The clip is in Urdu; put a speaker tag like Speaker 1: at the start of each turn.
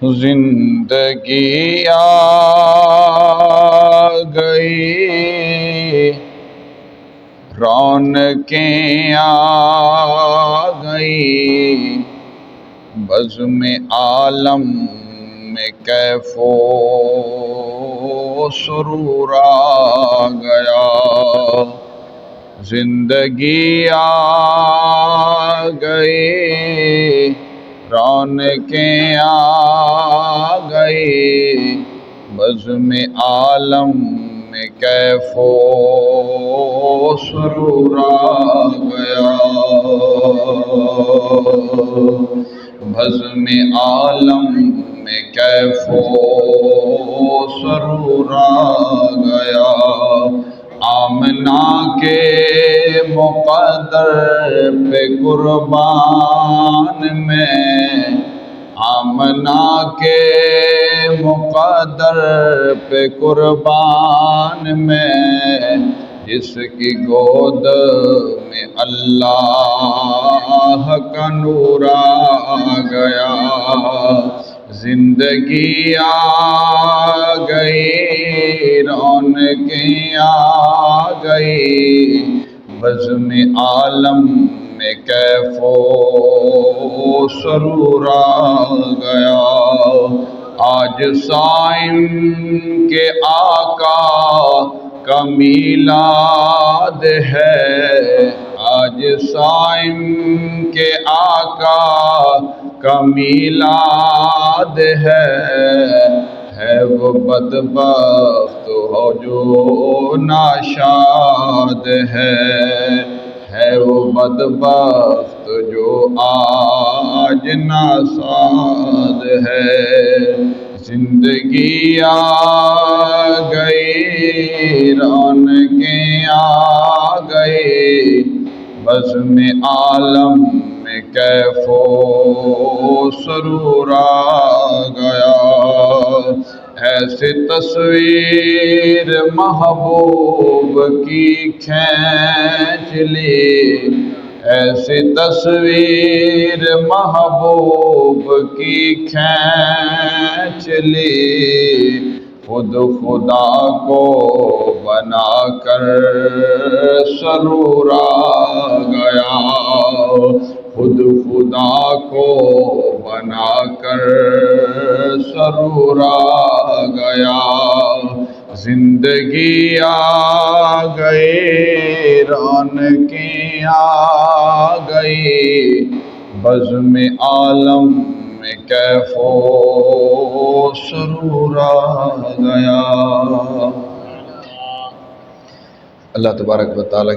Speaker 1: زندگی آ گئی، رونقیں آ گئی، بزم عالم میں کیف و سرور آ گیا۔ زندگی آ گئی، رونقیں آ گئی، بزم عالم میں کیف و سرور آ گیا۔ بزم عالم میں کیف و سرور آ گیا۔ آمنہ کے مقدر پہ قربان میں، آمنہ کے مقدر پہ قربان میں، جس کی گود میں اللہ کا نور آ گیا۔ زندگی آ گئی، رونقیں آ گئی، بزم عالم میں کیف و سرور آ گیا۔ آج صائم کے آقا کا میلاد ہے، آج صائم کے آقا کا میلاد ہے وہ بدبخت ہو جو ناشاد ہے وہ بدبخت جو آج ناساد ہے۔ زندگی آ گئی، رونقیں آ گئی، بزم عالم میں کیف و سرور آ گیا۔ ایسی تصویر محبوب کی کھینچ لی، ایسی تصویر محبوب کی کھینچ لی، خود خدا کو بنا کر سرور آ گیا۔ خود خدا کو بنا کر سرور آ گیا۔ زندگی آ گئی، رونقیں آ گئی، بزم عالم میں کیف و سرور آ گیا۔ اللہ تبارک و تعالیٰ